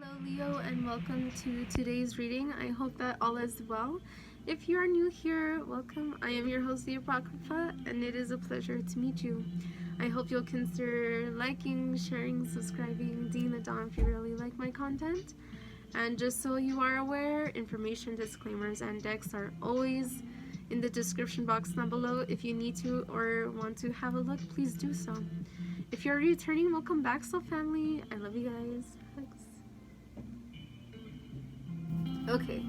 Hello Leo, and welcome to today's reading. I hope that all is well. If you are new here, welcome. I am your host LeeApocrypha, and it is a pleasure to meet you. I hope you'll consider liking, sharing, subscribing, ding the dawn if you really like my content. And just so you are aware, information, disclaimers, and decks are always in the description box down below. If you need to or want to have a look, please do so. If you're returning, welcome back, soul family. I love you guys. Hugs. Okay,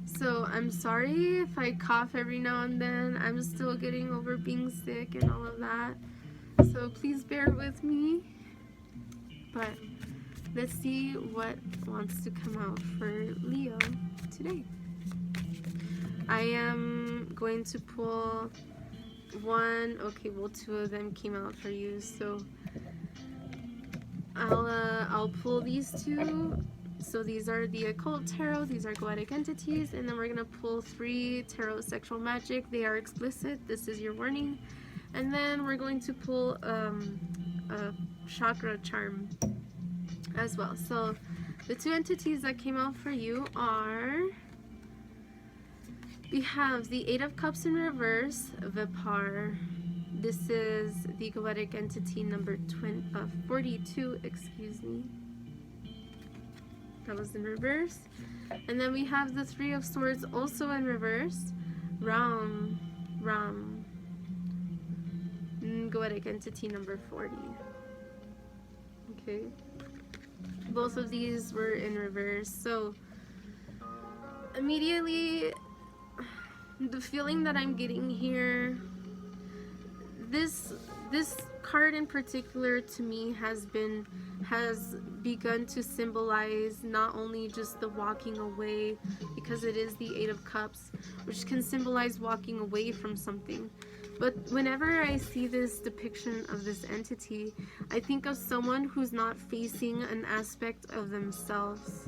so I'm sorry if I cough every now and then. I'm still getting over being sick and all of that, so please bear with me. But let's see what wants to come out for Leo today. I am going to pull one. Okay, well, two of them came out for you, so I'll pull these two. So these are the occult tarot, these are goetic entities, and then we're gonna pull 3 tarot sexual magic. They are explicit, this is your warning. And then we're going to pull a chakra charm as well. So the 2 entities that came out for you are, we have the 8 of Cups in reverse, Vipar. This is the goetic entity number 42, excuse me. That was in reverse. And then we have the 3 of Swords also in reverse. Ram. Goetic entity number 40. Okay. Both of these were in reverse. So immediately the feeling that I'm getting here, this card in particular to me has begun to symbolize not only just the walking away, because it is the 8 of Cups, which can symbolize walking away from something. But whenever I see this depiction of this entity, I think of someone who's not facing an aspect of themselves.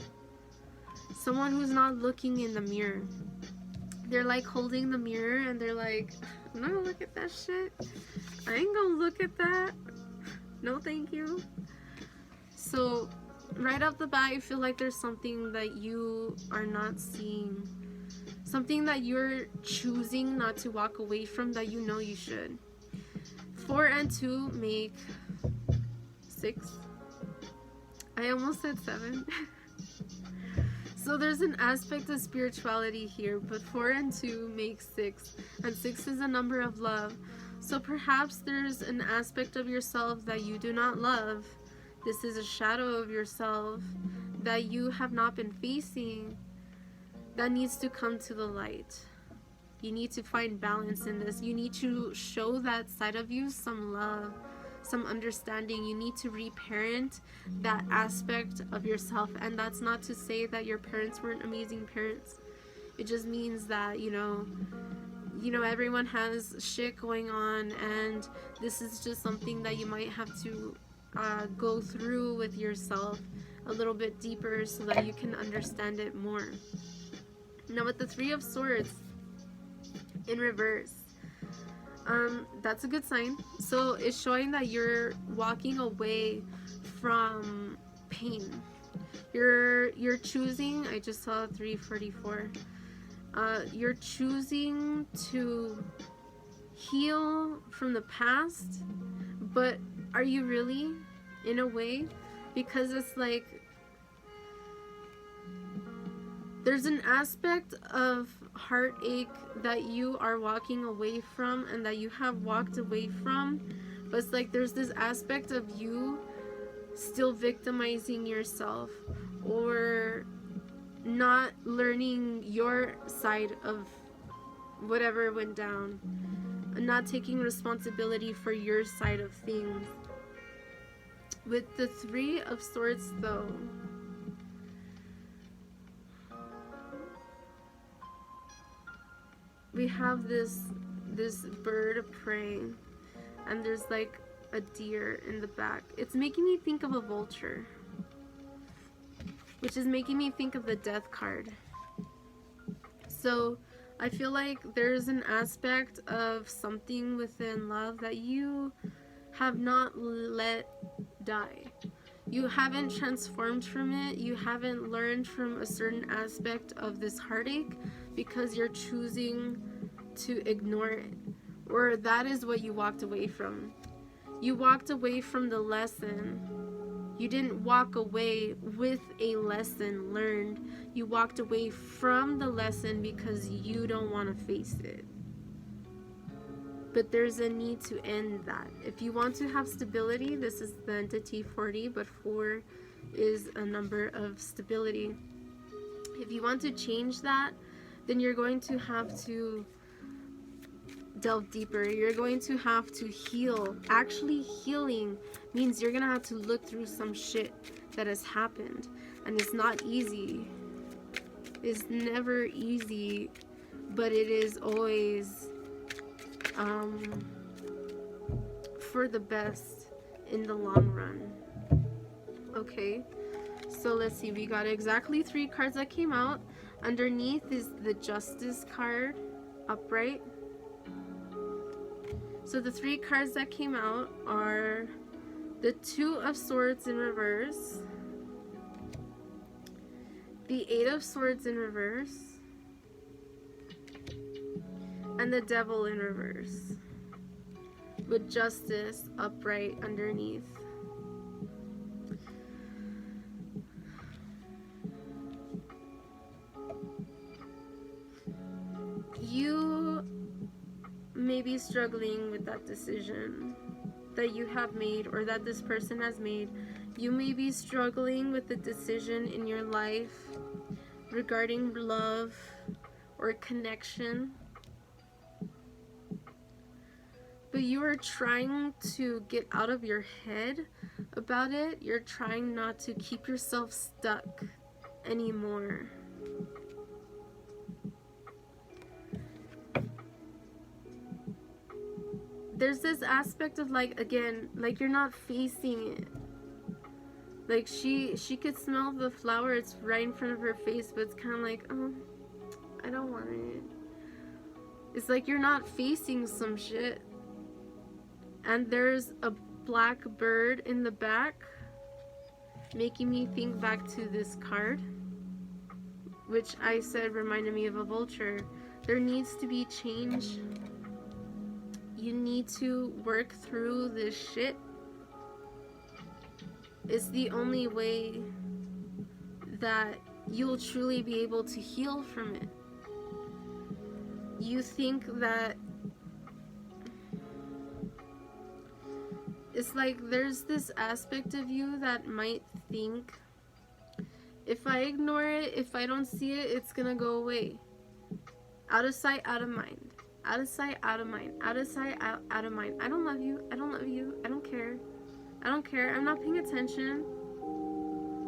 Someone who's not looking in the mirror. They're like holding the mirror and they're like, I'm not gonna look at that shit. I ain't gonna look at that. No thank you. So right off the bat, I feel like there's something that you are not seeing. Something that you're choosing not to walk away from that you know you should. 4 and 2 make 6. I almost said 7. So there's an aspect of spirituality here, but 4 and 2 make 6, and 6 is a number of love. So perhaps there's an aspect of yourself that you do not love. This is a shadow of yourself that you have not been facing, that needs to come to the light. You need to find balance in this. You need to show that side of you some love, some understanding. You need to reparent that aspect of yourself. And that's not to say that your parents weren't amazing parents. It just means that, you know, everyone has shit going on, and this is just something that you might have to go through with yourself a little bit deeper so that you can understand it more. Now with the 3 of Swords in reverse, that's a good sign. So it's showing that you're walking away from pain. You're choosing, I just saw 344. You're choosing to heal from the past, but are you really, in a way? Because it's like there's an aspect of heartache that you are walking away from and that you have walked away from, but it's like there's this aspect of you still victimizing yourself or not learning your side of whatever went down, not taking responsibility for your side of things. With the 3 of Swords though, we have this bird of prey, and there's like a deer in the back. It's making me think of a vulture, which is making me think of the Death card. So I feel like there's an aspect of something within love that you have not let die. You haven't transformed from it. You haven't learned from a certain aspect of this heartache because you're choosing to ignore it. Or that is what you walked away from. You walked away from the lesson. You didn't walk away with a lesson learned. You walked away from the lesson because you don't want to face it. But there's a need to end that. If you want to have stability, this is the entity 40, but 4 is a number of stability. If you want to change that, then you're going to have to delve deeper. You're going to have to heal. Actually, healing means you're going to have to look through some shit that has happened. And it's not easy. It's never easy, but it is always for the best in the long run. Okay, so let's see, we got exactly 3 cards that came out. Underneath is the Justice card, upright. So the 3 cards that came out are the 2 of Swords in reverse, the 8 of Swords in reverse, and the Devil in reverse, with Justice upright underneath. You may be struggling with that decision that you have made or that this person has made. You may be struggling with the decision in your life regarding love or connection. But you are trying to get out of your head about it. You're trying not to keep yourself stuck anymore. There's this aspect of like, again, like you're not facing it. Like she could smell the flower, it's right in front of her face, but it's kind of like, oh, I don't want it. It's like you're not facing some shit. And there's a black bird in the back, making me think back to this card, which I said reminded me of a vulture. There needs to be change. You need to work through this shit. It's the only way that you'll truly be able to heal from it. You think that it's like there's this aspect of you that might think, if I ignore it, if I don't see it, it's gonna go away. Out of sight, out of mind. Out of sight, out of mind. Out of sight, out of mind. I don't love you. I don't love you. I don't care. I don't care. I'm not paying attention.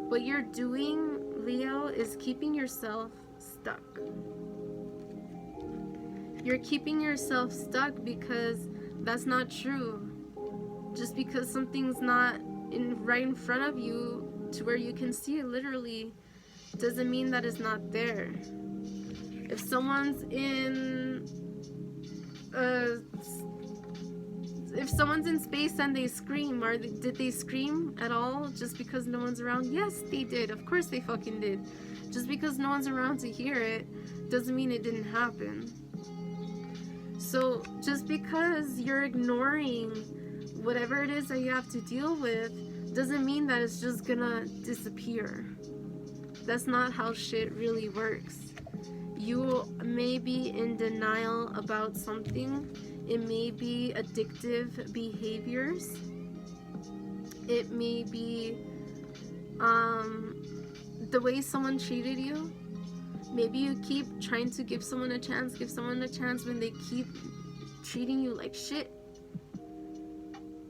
What you're doing, Leo, is keeping yourself stuck. You're keeping yourself stuck because that's not true. Just because something's not right in front of you to where you can see it literally doesn't mean that it's not there. If someone's in space and they scream, did they scream at all just because no one's around? Yes, they did. Of course they fucking did. Just because no one's around to hear it doesn't mean it didn't happen. So just because you're ignoring whatever it is that you have to deal with doesn't mean that it's just gonna disappear. That's not how shit really works. You may be in denial about something. It may be addictive behaviors. It may be the way someone treated you. Maybe you keep trying to give someone a chance when they keep treating you like shit.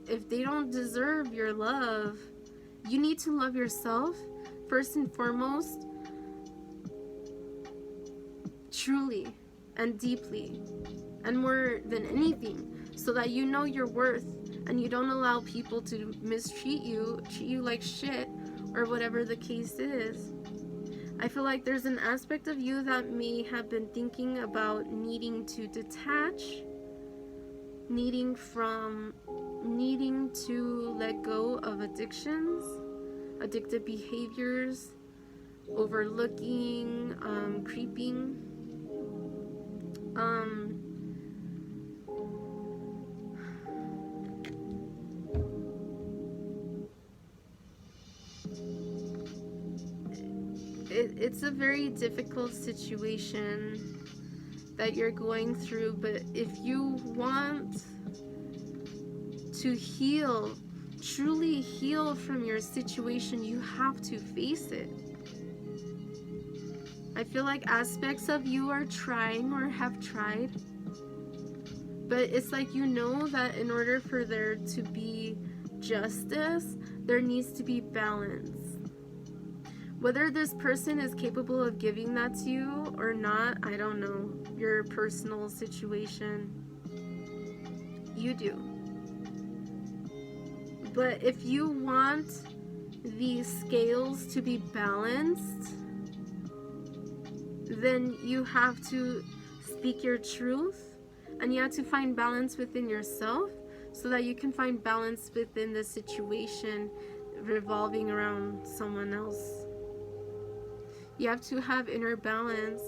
If they don't deserve your love, you need to love yourself first and foremost, truly and deeply, and more than anything, so that you know your worth and you don't allow people to mistreat you, treat you like shit, or whatever the case is. I feel like there's an aspect of you that may have been thinking about needing to detach, needing to let go of addictions, addictive behaviors, overlooking, creeping. It's a very difficult situation that you're going through, but if you want to heal, truly heal from your situation, you have to face it. I feel like aspects of you are trying or have tried, but it's like, you know that in order for there to be justice, there needs to be balance. Whether this person is capable of giving that to you or not, I don't know. Your personal situation. You do. But if you want these scales to be balanced, then you have to speak your truth, and you have to find balance within yourself so that you can find balance within the situation revolving around someone else. You have to have inner balance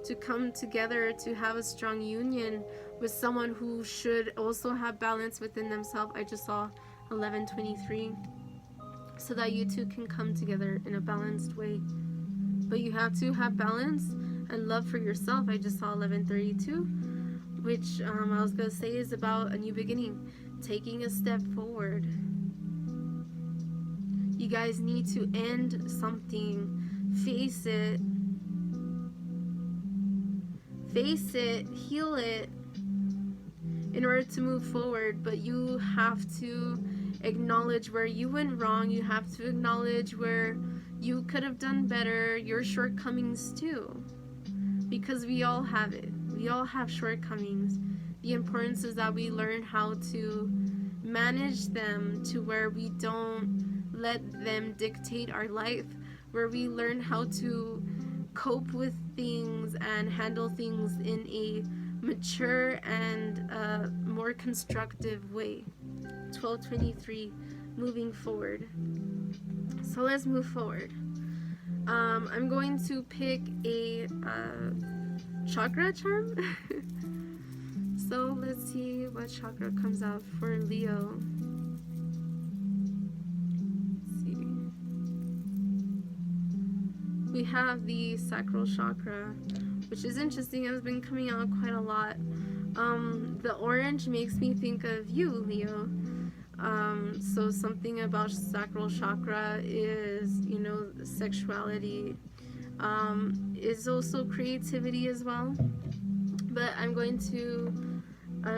to come together, to have a strong union with someone who should also have balance within themselves. I just saw 1123. So that you two can come together in a balanced way. But you have to have balance and love for yourself. I just saw 1132, which I was going to say is about a new beginning, taking a step forward. You guys need to end something. Face it, heal it in order to move forward. But you have to acknowledge where you went wrong. You have to acknowledge where you could have done better, your shortcomings too, because we all have it. We all have shortcomings. The importance is that we learn how to manage them to where we don't let them dictate our life, where we learn how to cope with things and handle things in a mature and more constructive way. 1223, moving forward. So let's move forward. I'm going to pick a chakra charm. So let's see what chakra comes out for Leo. We have the sacral chakra, which is interesting. It's been coming out quite a lot. The orange makes me think of you, Leo. So something about sacral chakra is, you know, sexuality. Is also creativity as well. But I'm going to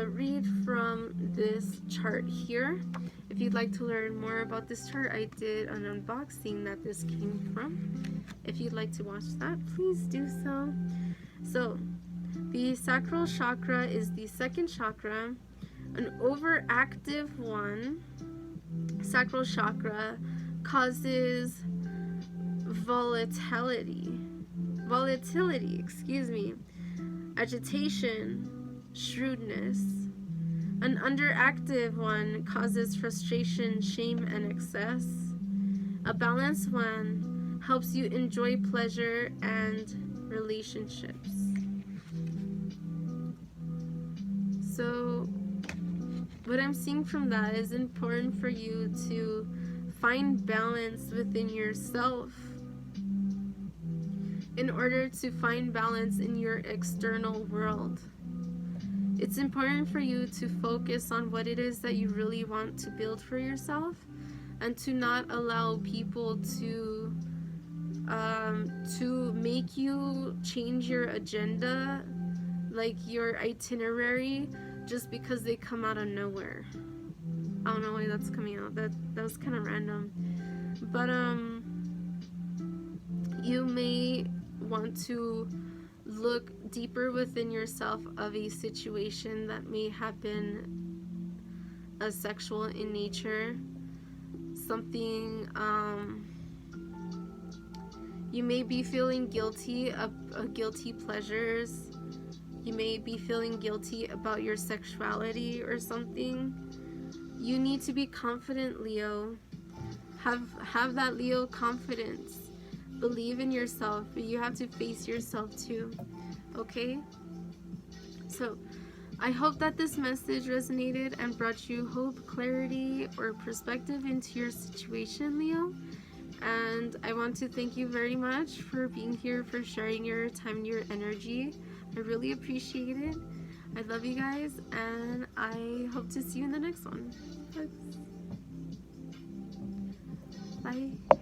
read from this chart here. If you'd like to learn more about this chart, I did an unboxing that this came from. If you'd like to watch that, please do so. So, the sacral chakra is the second chakra, an overactive one. Sacral chakra causes volatility, agitation, shrewdness. An underactive one causes frustration, shame, and excess. A balanced one helps you enjoy pleasure and relationships. So what I'm seeing from that is important for you to find balance within yourself in order to find balance in your external world. It's important for you to focus on what it is that you really want to build for yourself, and to not allow people to make you change your agenda, like your itinerary, just because they come out of nowhere. I don't know why that's coming out. That was kind of random. But you may want to look deeper within yourself of a situation that may have been sexual in nature. Something you may be feeling guilty of guilty pleasures. You may be feeling guilty about your sexuality or something. You need to be confident, Leo. Have that Leo confidence. Believe in yourself, but you have to face yourself too. Okay? So, I hope that this message resonated and brought you hope, clarity, or perspective into your situation, Leo. And I want to thank you very much for being here, for sharing your time and your energy. I really appreciate it. I love you guys, and I hope to see you in the next one. Bye.